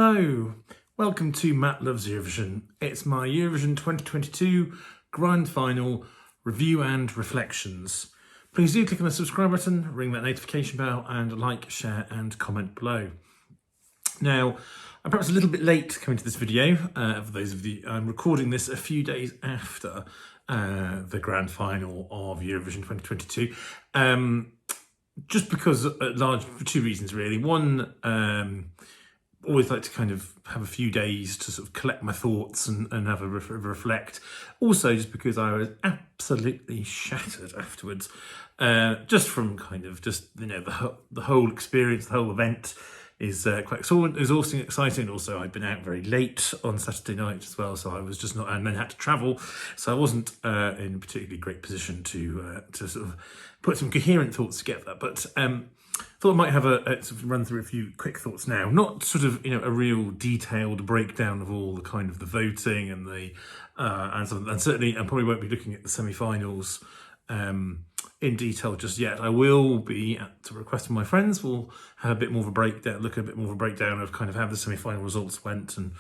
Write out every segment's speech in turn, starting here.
Hello, welcome to Matt Loves Eurovision. It's my Eurovision 2022 Grand Final review and reflections. Please do click on the subscribe button, ring that notification bell and like, share and comment below. Now, I'm perhaps a little bit late coming to this video. For those of you, I'm recording this a few days after the Grand Final of Eurovision 2022. Just because, for two reasons really. One, always like to kind of have a few days to sort of collect my thoughts and have a reflect. Also, just because I was absolutely shattered afterwards, just from kind of the whole experience, the whole event is quite exhausting, exciting. Also, I'd been out very late on Saturday night as well, so I was just not, and then had to travel, so I wasn't in a particularly great position to sort of put some coherent thoughts together. But thought I might have a sort of run through a few quick thoughts now, not sort of a real detailed breakdown of all the kind of the voting and the and certainly I probably won't be looking at the semi-finals in detail just yet. I will be, at the request of my friends, will have a bit more of a breakdown, look at a bit more of a breakdown of kind of how the semi-final results went and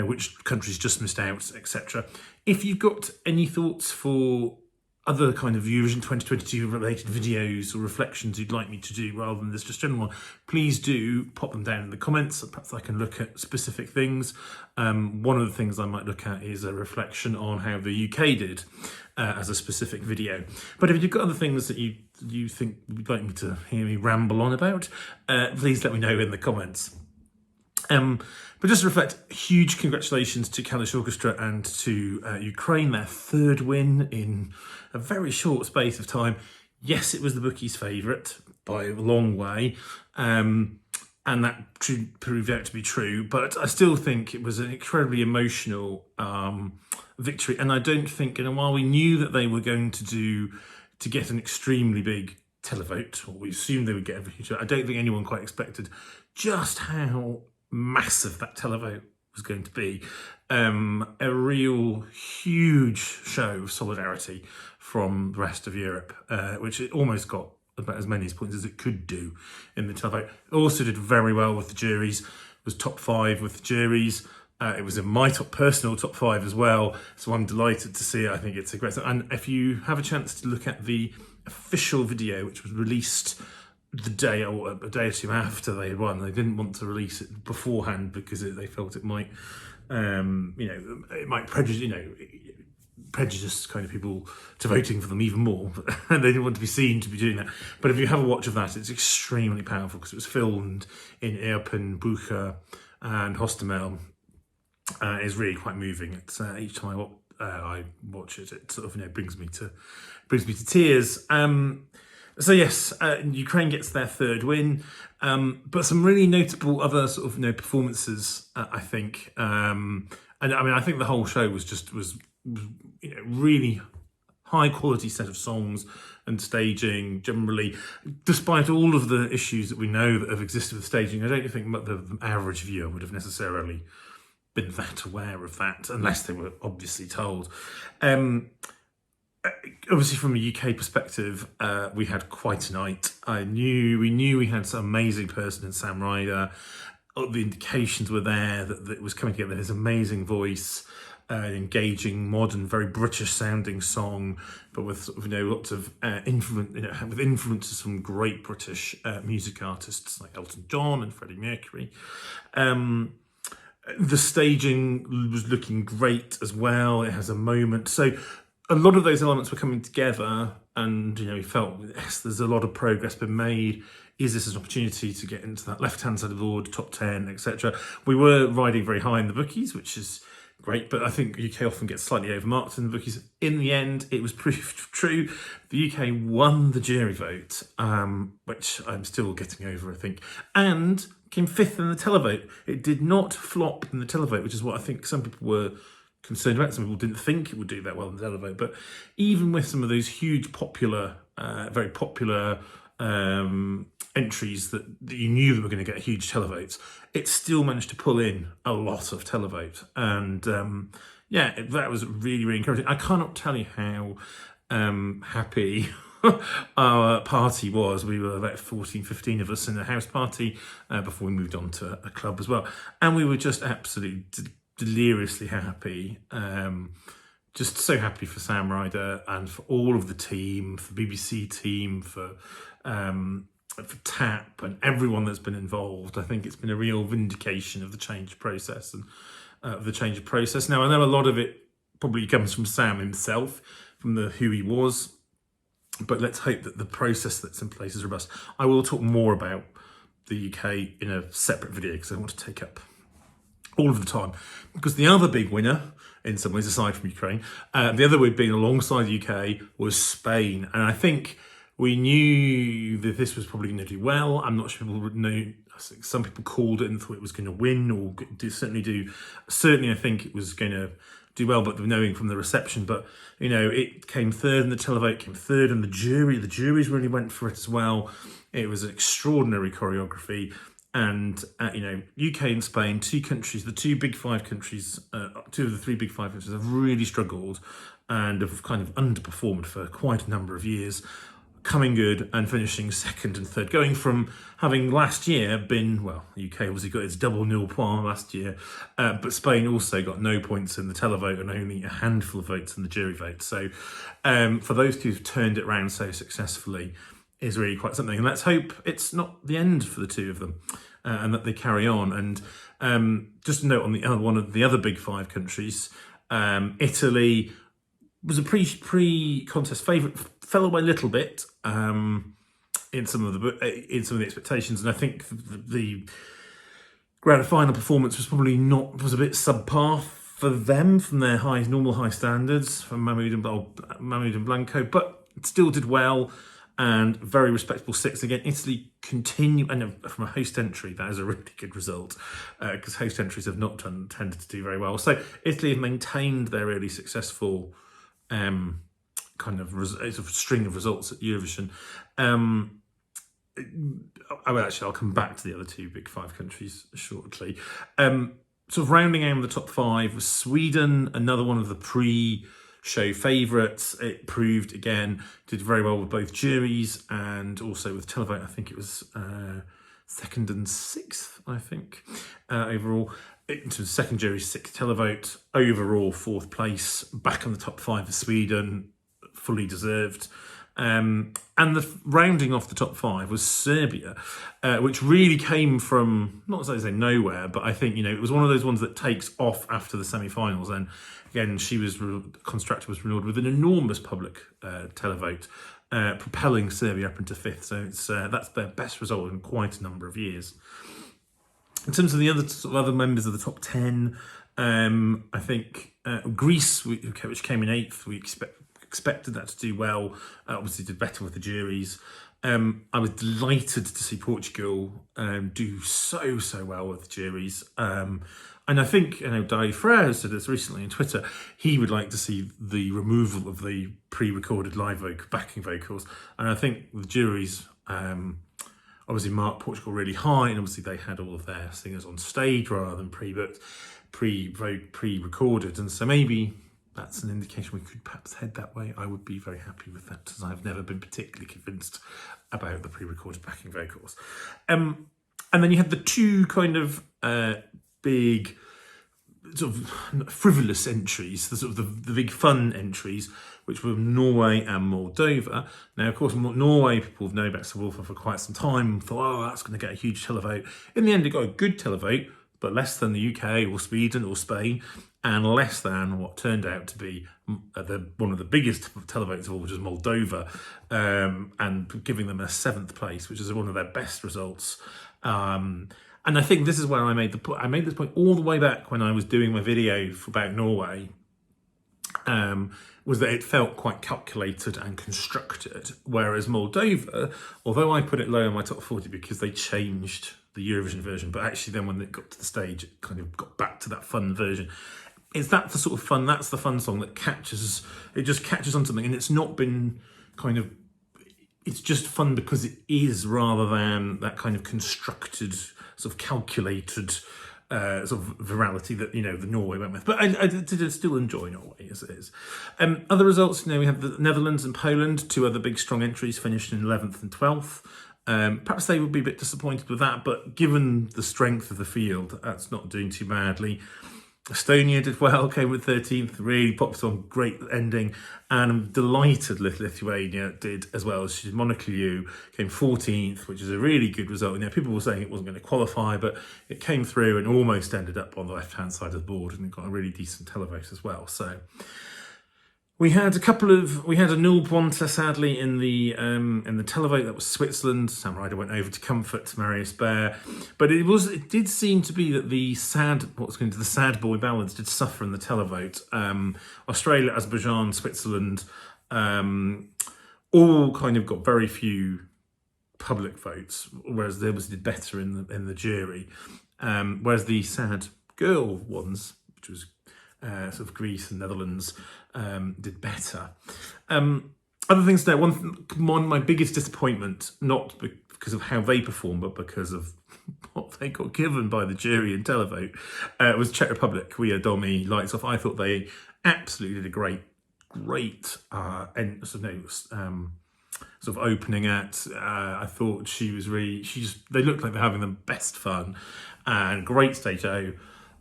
which countries just missed out, etc. If you've got any thoughts for other kind of Eurovision 2022 related videos or reflections you'd like me to do rather than this just general one, please do pop them down in the comments. Perhaps I can look at specific things. One of the things I might look at is a reflection on how the UK did as a specific video. But if you've got other things that you think you'd like me to hear me ramble on about, please let me know in the comments. But just to reflect, huge congratulations to Kalisz Orchestra and to Ukraine, their third win in a very short space of time. Yes, it was the bookies' favourite by a long way, and that proved out to be true, but I still think it was an incredibly emotional victory. And I don't think, while we knew that they were going to get an extremely big televote, or we assumed they would get a huge, I don't think anyone quite expected just how massive that televote was going to be. A real huge show of solidarity from the rest of Europe, which it almost got about as many points as it could do in the televote. It also did very well with the juries, was top 5 with the juries. It was in my personal top 5 as well, so I'm delighted to see it. I think it's a great thing. And if you have a chance to look at the official video, which was released the day or a day or two after they had won, they didn't want to release it beforehand because they felt it might, it might prejudice kind of people to voting for them even more. And they didn't want to be seen to be doing that. But if you have a watch of that, it's extremely powerful because it was filmed in Irpin, Bucha, and Hostomel. It's really quite moving. It's each time I watch it, it sort of brings me to tears. So yes, Ukraine gets their third win, but some really notable other sort of performances. I think, and I mean, I think the whole show was really high quality set of songs and staging generally, despite all of the issues that we know that have existed with staging. I don't think the average viewer would have necessarily been that aware of that unless they were obviously told. Obviously, from a UK perspective, we had quite a night. We knew we had some amazing person in Sam Ryder. The indications were there that it was coming together. His amazing voice, engaging, modern, very British-sounding song, but with sort of, lots of influence, with influences from great British music artists like Elton John and Freddie Mercury. The staging was looking great as well. It has a moment. So a lot of those elements were coming together, and we felt, yes, there's a lot of progress been made. Is this an opportunity to get into that left-hand side of the board, top 10, etc.? We were riding very high in the bookies, which is great, but I think UK often gets slightly overmarked in the bookies. In the end, it was proved true. The UK won the jury vote, which I'm still getting over, I think, and came 5th in the televote. It did not flop in the televote, which is what I think some people were concerned about. Some people didn't think it would do that well in the televote, but even with some of those huge very popular entries that you knew that were going to get huge televotes, it still managed to pull in a lot of televote. And that was really, really encouraging. I cannot tell you how happy our party was. We were about 14, 15 of us in a house party before we moved on to a club as well. And we were just absolutely deliriously happy. Just so happy for Sam Ryder and for all of the team, for the BBC team, for TAP and everyone that's been involved. I think it's been a real vindication of the change process and Now, I know a lot of it probably comes from Sam himself, from who he was, but let's hope that the process that's in place is robust. I will talk more about the UK in a separate video because I want to take up all of the time. Because the other big winner, in some ways, aside from Ukraine, the other we'd been alongside the UK was Spain. And I think we knew that this was probably going to do well. I'm not sure people would know. Some people called it and thought it was going to win, or certainly do. Certainly, I think it was going to do well, but knowing from the reception. But, you know, it came third in the televote, came third in the jury. The juries really went for it as well. It was an extraordinary choreography. And, you know, UK and Spain, two countries, the two big five countries, two of the three big five countries have really struggled and have kind of underperformed for quite a number of years, coming good and finishing second and third, going from having last year been, well, UK obviously got its double nil point last year, but Spain also got no points in the televote and only a handful of votes in the jury vote. So for those two who've turned it around so successfully is really quite something. And let's hope it's not the end for the two of them and that they carry on. And just a note on one of the other big five countries, Italy was a pre-contest favourite, fell away a little bit in some of the expectations, and I think the grand final performance was a bit subpar for them from their normal high standards from Mahmoud and Blanco, but it still did well and very respectable sixth. Again, Italy continue, and from a host entry, that is a really good result because host entries have not tended to do very well. So Italy have maintained their really successful kind of string of results at Eurovision. I'll come back to the other two big five countries shortly. Sort of rounding out the top five was Sweden, another one of the pre-show favourites. It proved again, did very well with both juries and also with televote. I think it was second and sixth, overall. Into the second jury, sixth televote, overall fourth place, back in the top five for Sweden, fully deserved. And the rounding off the top five was Serbia, which really came from, not as I say nowhere, but I think, you know, it was one of those ones that takes off after the semi-finals. And again, Constructor was rewarded with an enormous public televote, propelling Serbia up into fifth. So that's their best result in quite a number of years. In terms of the other members of the top 10, I think Greece, which came in eighth, we expected that to do well. Obviously did better with the juries. I was delighted to see Portugal do so well with the juries. And I think, you know, Dario Freire said this recently on Twitter, he would like to see the removal of the pre-recorded live backing vocals. And I think the juries obviously marked Portugal really high, and obviously they had all of their singers on stage rather than pre-recorded. And so maybe that's an indication we could perhaps head that way. I would be very happy with that, as I've never been particularly convinced about the pre-recorded backing vocals. And then you had the two kind of big sort of frivolous entries, the big fun entries, which were Norway and Moldova. Now, of course, Norway, people have known about Wolfa for quite some time, thought, oh, that's going to get a huge televote. In the end, it got a good televote, but less than the UK or Sweden or Spain, and less than what turned out to be one of the biggest televotes of all, which is Moldova, and giving them a seventh place, which is one of their best results. And I think this is where I made the point. I made this point all the way back when I was doing my video about Norway, was that it felt quite calculated and constructed, whereas Moldova, although I put it low in my top 40 because they changed the Eurovision version, but actually then when it got to the stage, it kind of got back to that fun version. Is that the sort of fun, that's the fun song that just catches on something, and it's not been kind of, it's just fun because it is, rather than that kind of constructed, sort of calculated sort of virality that, the Norway went with. But I did still enjoy Norway as it is. Other results, we have the Netherlands and Poland, two other big strong entries, finished in 11th and 12th. Perhaps they would be a bit disappointed with that, but given the strength of the field, that's not doing too badly. Estonia did well, came with 13th, really popped on, great ending, and I'm delighted Lithuania did as well. She did Monaco, came 14th, which is a really good result. People were saying it wasn't going to qualify, but it came through and almost ended up on the left-hand side of the board, and it got a really decent televote as well. So we had a null pointer sadly in the televote. That was Switzerland. Sam Ryder went over to comfort Marius Baer, but it did seem to be that the sad boy ballads did suffer in the televote. Australia, Azerbaijan, Switzerland, all kind of got very few public votes, whereas they obviously did better in the jury. Whereas the sad girl ones, which was sort of Greece and Netherlands, did better. Other things there, one of my biggest disappointment, not because of how they performed, but because of what they got given by the jury in televote, was Czech Republic, Quia Domi, Lights Off. I thought they absolutely did a great sort of opening act. I thought they looked like they're having the best fun, and great stage show.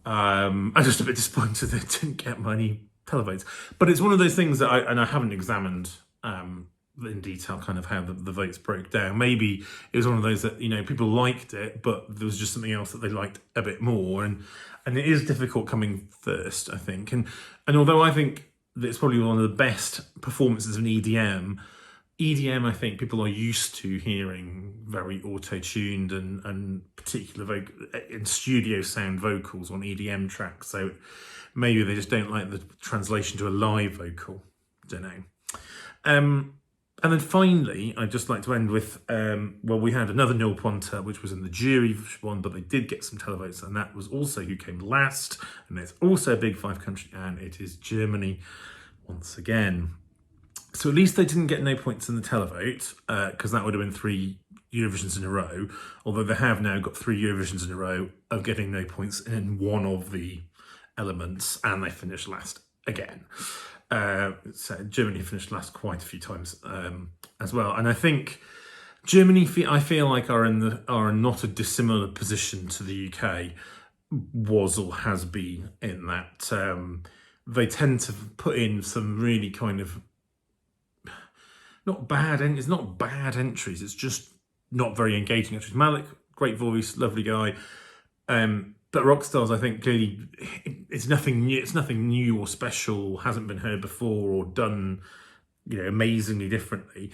I'm just a bit disappointed they didn't get many televotes. But it's one of those things that I haven't examined in detail kind of how the votes broke down. Maybe it was one of those that, people liked it, but there was just something else that they liked a bit more. And it is difficult coming first, I think. And although I think that it's probably one of the best performances of an EDM, I think people are used to hearing very auto-tuned and particular in studio sound vocals on EDM tracks. So maybe they just don't like the translation to a live vocal. Don't know. And then finally, I'd just like to end with, we had another nil pointer, which was in the jury one, but they did get some televotes, and that was also who came last. And it's also a big five country, and it is Germany once again. So at least they didn't get no points in the televote, because that would have been 3 Eurovisions in a row, although they have now got 3 Eurovisions in a row of getting no points in one of the elements, and they finished last again. So Germany finished last quite a few times as well, and I think Germany, I feel like, are in not a dissimilar position to the UK was or has been, in that they tend to put in some really kind of it's not bad entries, it's just not very engaging entries. Malik, great voice, lovely guy. But Rockstars, I think, clearly it's nothing new. It's nothing new or special. Hasn't been heard before or done, amazingly differently.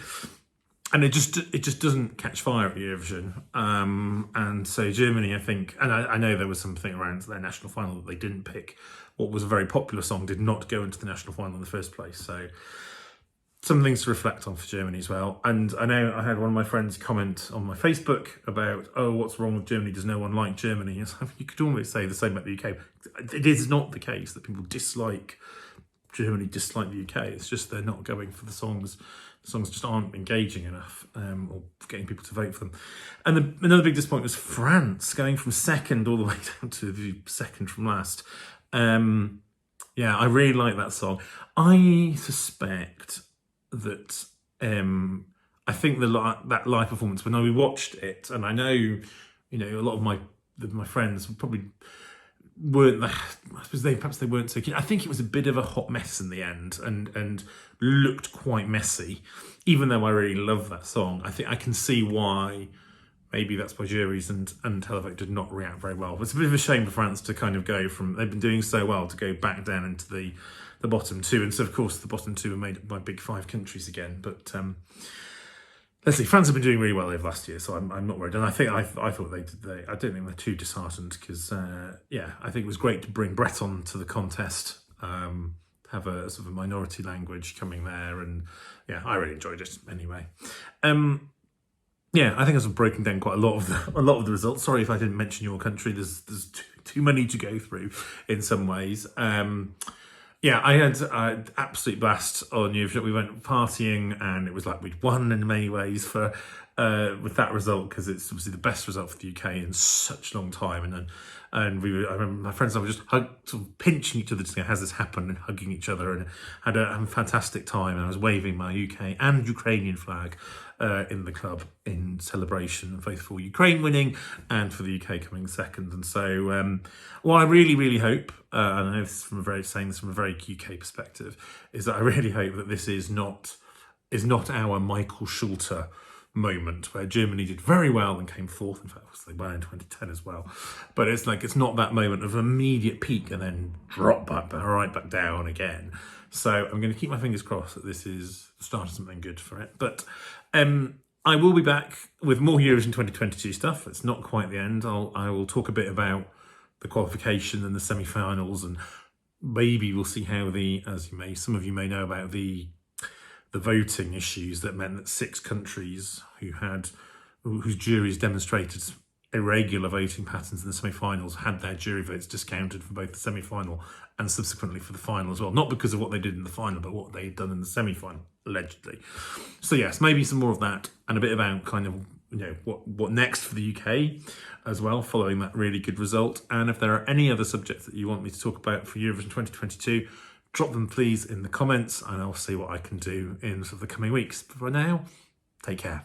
And it just doesn't catch fire at Eurovision. And so Germany, I think, and I know there was something around their national final that they didn't pick what was a very popular song, did not go into the national final in the first place. So some things to reflect on for Germany as well. And I know I had one of my friends comment on my Facebook about, what's wrong with Germany? Does no one like Germany? And so you could almost say the same about the UK. It is not the case that people dislike Germany, dislike the UK. It's just they're not going for the songs. The songs just aren't engaging enough, or getting people to vote for them. And another big disappointment was France, going from second all the way down to the second from last. I really like that song. I suspect that I think that live performance, when we watched it, and I know a lot of my friends probably weren't. I suppose perhaps they weren't so keen. I think it was a bit of a hot mess in the end, and looked quite messy. Even though I really love that song, I think I can see why. Maybe that's why juries and televote did not react very well. But it's a bit of a shame for France to kind of go from, they've been doing so well, to go back down into the bottom two. And so, of course, the bottom two are made up by big five countries again. But let's see, France have been doing really well over last year, so I'm not worried. And I thought they did. I don't think they're too disheartened, because I think it was great to bring Breton to the contest. Have a sort of a minority language coming there, and I really enjoyed it anyway. I think I've broken down quite a lot of the results. Sorry if I didn't mention your country. There's too many to go through in some ways. I had an absolute blast on Eurovision. We went partying, and it was like we'd won in many ways for with that result, because it's obviously the best result for the UK in such a long time. I remember my friends and I were just sort of pinching each other to say, has this happened, and hugging each other, and had a fantastic time. And I was waving my UK and Ukrainian flag in the club in celebration, both for Ukraine winning and for the UK coming second. And so what I really, really hope, and I know this is saying this from a very UK perspective, is that I really hope that this is not our Michael Schulte moment where Germany did very well and came fourth. In fact, they were in 2010 as well. But it's not that moment of immediate peak and then drop right back down again. So I'm going to keep my fingers crossed that this is the start of something good for it. But I will be back with more Eurovision 2022 stuff. It's not quite the end. I will talk a bit about the qualification and the semi-finals, and maybe we'll see how some of you may know about the voting issues that meant that 6 countries whose juries demonstrated irregular voting patterns in the semi-finals had their jury votes discounted for both the semi-final and subsequently for the final as well. Not because of what they did in the final, but what they had done in the semi-final, allegedly. So yes, maybe some more of that, and a bit about kind of what next for the UK as well, following that really good result. And if there are any other subjects that you want me to talk about for Eurovision 2022, drop them please in the comments, and I'll see what I can do in sort of the coming weeks. But for now, take care.